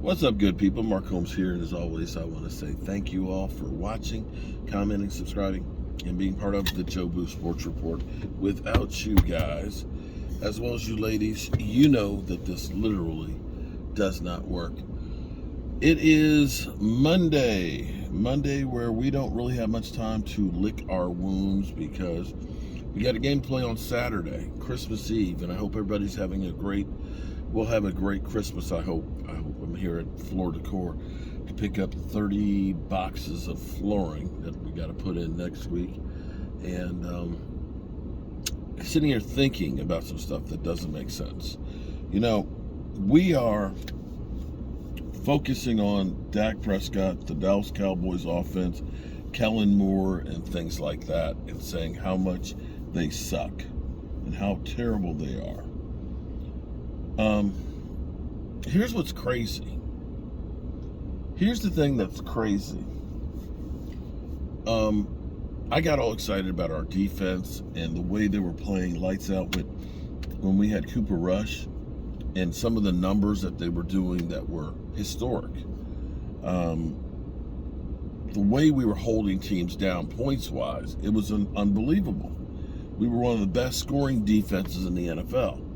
What's up, good people? Mark Holmes here, and as always, I want to say thank you all for watching, commenting, subscribing, and being part of the Joe Boo Sports Report. Without you guys, as well as you ladies, you know that this literally does not work. It is Monday where we don't really have much time to lick our wounds because we got a game to play on Saturday, Christmas Eve, and I hope everybody's having we'll have a great Christmas. I hope I'm here at Floor Decor to pick up 30 boxes of flooring that we got to put in next week. And sitting here thinking about some stuff that doesn't make sense. You know, we are focusing on Dak Prescott, the Dallas Cowboys offense, Kellen Moore, and things like that, and saying how much they suck and how terrible they are. Here's what's crazy. Here's the thing that's crazy. I got all excited about our defense and the way they were playing lights out when we had Cooper Rush and some of the numbers that they were doing that were historic. The way we were holding teams down points-wise, it was unbelievable. We were one of the best scoring defenses in the NFL.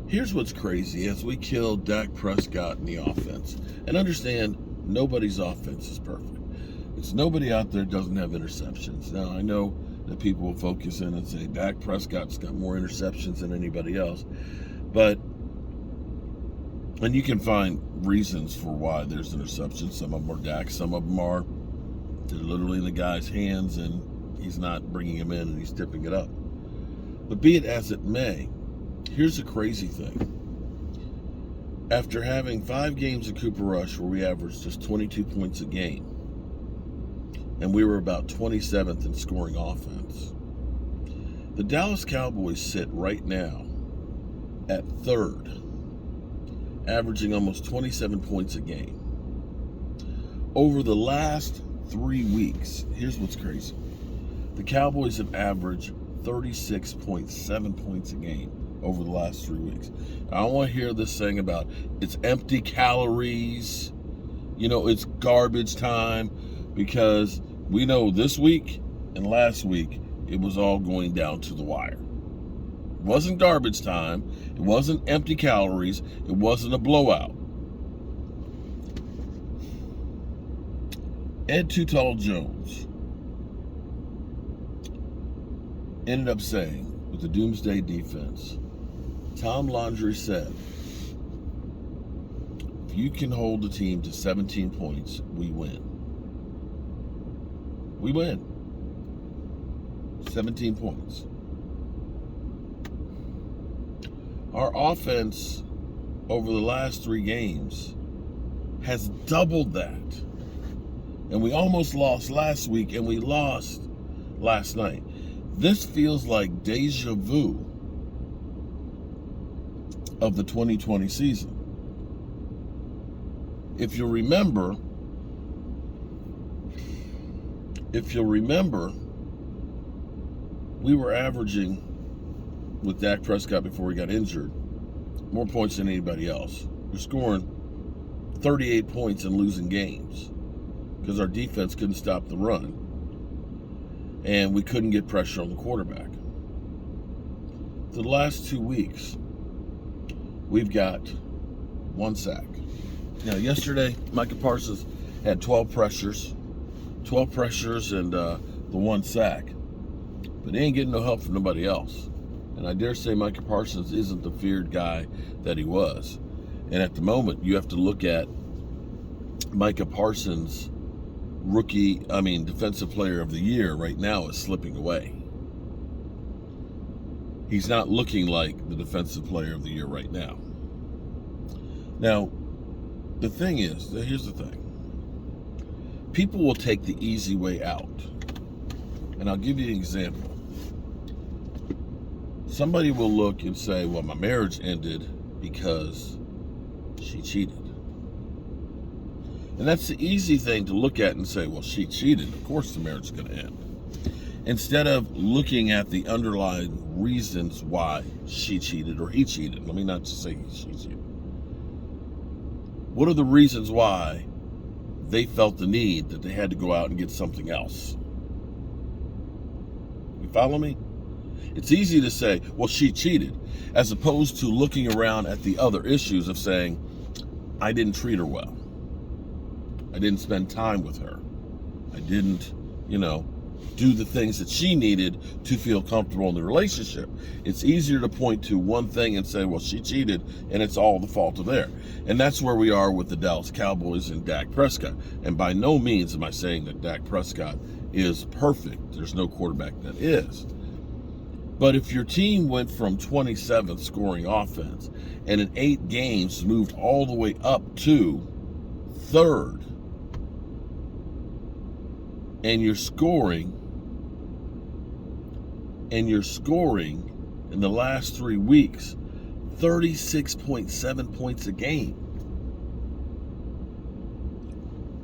Here's what's crazy as we killed Dak Prescott in the offense. And understand, nobody's offense is perfect. It's nobody out there doesn't have interceptions. Now, I know that people will focus in and say Dak Prescott's got more interceptions than anybody else. And you can find reasons for why there's interceptions. Some of them are Dak, some of them are they're literally in the guy's hands and he's not bringing him in and he's tipping it up. But be it as it may, here's the crazy thing. After having 5 games of Cooper Rush where we averaged just 22 points a game, and we were about 27th in scoring offense, the Dallas Cowboys sit right now at 3rd, averaging almost 27 points a game. Over the last 3 weeks, here's what's crazy. The Cowboys have averaged 36.7 points a game over the last 3 weeks. I don't want to hear this thing about it's empty calories, it's garbage time, because we know this week and last week it was all going down to the wire. It wasn't garbage time. It wasn't empty calories. It wasn't a blowout. Ed Too Tall Jones ended up saying, with the Doomsday Defense, Tom Landry said, if you can hold the team to 17 points, we win. We win. 17 points. Our offense over the last 3 games has doubled that. And we almost lost last week, and we lost last night. This feels like deja vu of the 2020 season. If you'll remember, we were averaging, with Dak Prescott before he got injured, more points than anybody else. We're scoring 38 points and losing games because our defense couldn't stop the run and we couldn't get pressure on the quarterback. The last 2 weeks, we've got 1 sack. Now, yesterday, Micah Parsons had 12 pressures and the 1 sack. But he ain't getting no help from nobody else. And I dare say Micah Parsons isn't the feared guy that he was. And at the moment, you have to look at Micah Parsons' Defensive Player of the Year right now is slipping away. He's not looking like the Defensive Player of the Year right now. Now, the thing is, here's the thing. People will take the easy way out. And I'll give you an example. Somebody will look and say, well, my marriage ended because she cheated. And that's the easy thing to look at and say, well, she cheated. Of course the marriage is going to end. Instead of looking at the underlying reasons why she cheated or he cheated. Let me not just say she cheated. What are the reasons why they felt the need that they had to go out and get something else? You follow me? It's easy to say, well, she cheated, as opposed to looking around at the other issues of saying, I didn't treat her well. I didn't spend time with her. I didn't, do the things that she needed to feel comfortable in the relationship. It's easier to point to one thing and say, well, she cheated and it's all the fault of there. And that's where we are with the Dallas Cowboys and Dak Prescott. And by no means am I saying that Dak Prescott is perfect. There's no quarterback that is. But if your team went from 27th scoring offense and in 8 games moved all the way up to 3rd, and you're scoring in the last 3 weeks 36.7 points a game,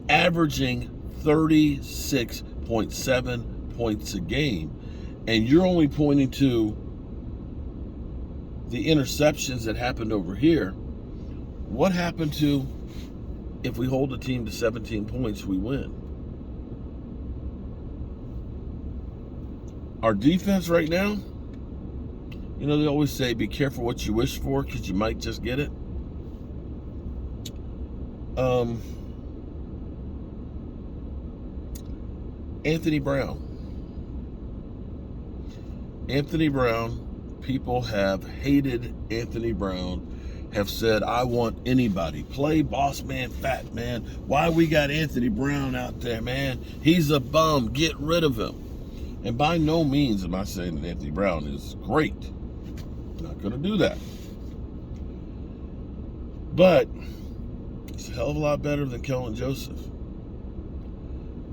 averaging 36.7 points a game, and you're only pointing to the interceptions that happened over here. What happened to if we hold a team to 17 points, we win? Our defense right now, they always say, be careful what you wish for because you might just get it. Anthony Brown, people have hated Anthony Brown, have said, I want anybody. Play boss man, fat man. Why we got Anthony Brown out there, man? He's a bum. Get rid of him. And by no means am I saying that Anthony Brown is great. I'm not going to do that. But it's a hell of a lot better than Kellen Joseph.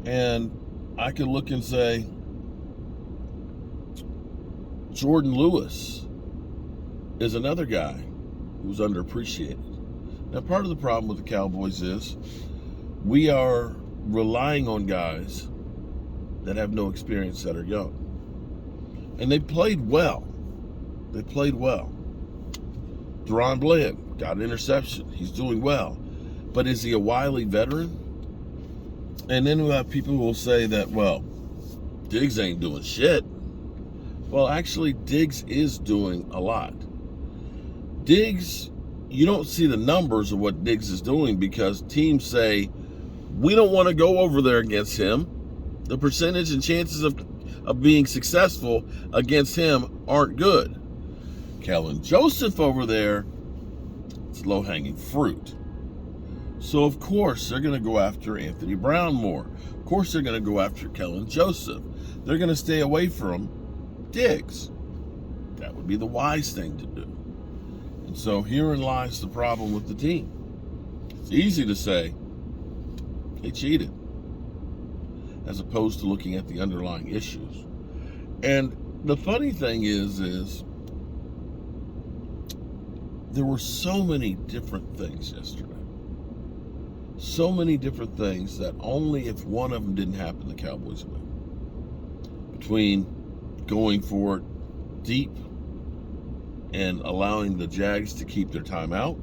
And I can look and say, Jordan Lewis is another guy who's underappreciated. Now, part of the problem with the Cowboys is we are relying on guys that have no experience, that are young. And they played well. Deron Bland got an interception. He's doing well. But is he a wily veteran? And then we'll have people who will say that, well, Diggs ain't doing shit. Well, actually, Diggs is doing a lot. Diggs, you don't see the numbers of what Diggs is doing because teams say, we don't want to go over there against him. The percentage and chances of being successful against him aren't good. Kellen Joseph over there, it's low-hanging fruit. So, of course, they're going to go after Anthony Brown more. Of course, they're going to go after Kellen Joseph. They're going to stay away from Diggs. That would be the wise thing to do. And so herein lies the problem with the team. It's easy to say they cheated, as opposed to looking at the underlying issues. And the funny thing is there were so many different things yesterday. So many different things that only if one of them didn't happen, the Cowboys win. Between going for it deep and allowing the Jags to keep their timeout,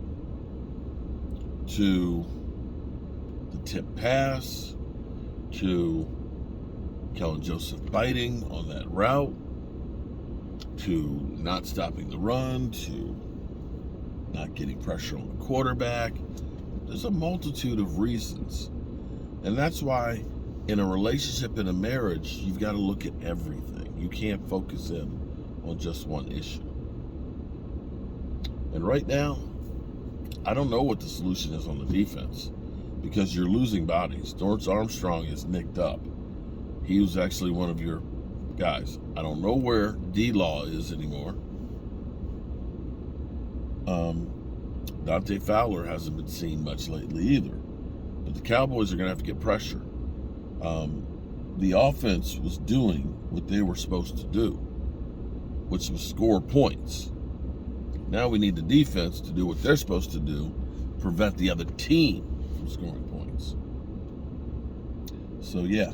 to the tip pass, to Kellen Joseph biting on that route, to not stopping the run, to not getting pressure on the quarterback. There's a multitude of reasons. And that's why in a relationship, in a marriage, you've got to look at everything. You can't focus in on just one issue. And right now, I don't know what the solution is on the defense because you're losing bodies. Dorrance Armstrong is nicked up. He was actually one of your guys. I don't know where D-Law is anymore. Dante Fowler hasn't been seen much lately either. But the Cowboys are going to have to get pressure. The offense was doing what they were supposed to do, which was score points. Now we need the defense to do what they're supposed to do, prevent the other team from scoring points. So, yeah,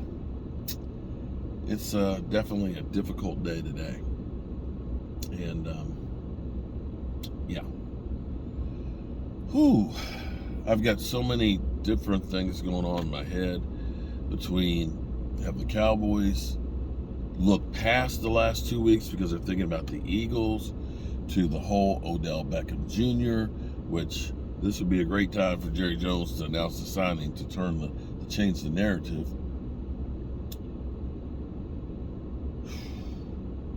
it's definitely a difficult day today. And, yeah. I've got so many different things going on in my head between have the Cowboys look past the last 2 weeks because they're thinking about the Eagles, to the whole Odell Beckham Jr., which this would be a great time for Jerry Jones to announce the signing to change the narrative,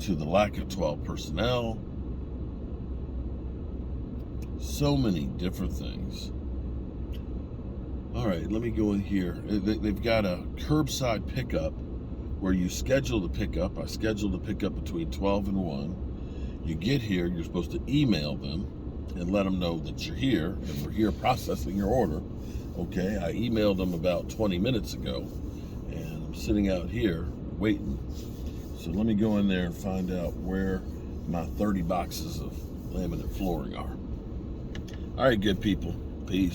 to the lack of 12 personnel. So many different things. All right, let me go in here. They've got a curbside pickup where you schedule the pickup. I scheduled the pickup between 12 and 1. You get here, you're supposed to email them and let them know that you're here and we're here processing your order. Okay, I emailed them about 20 minutes ago and I'm sitting out here waiting. So let me go in there and find out where my 30 boxes of laminate flooring are. All right, good people. Peace.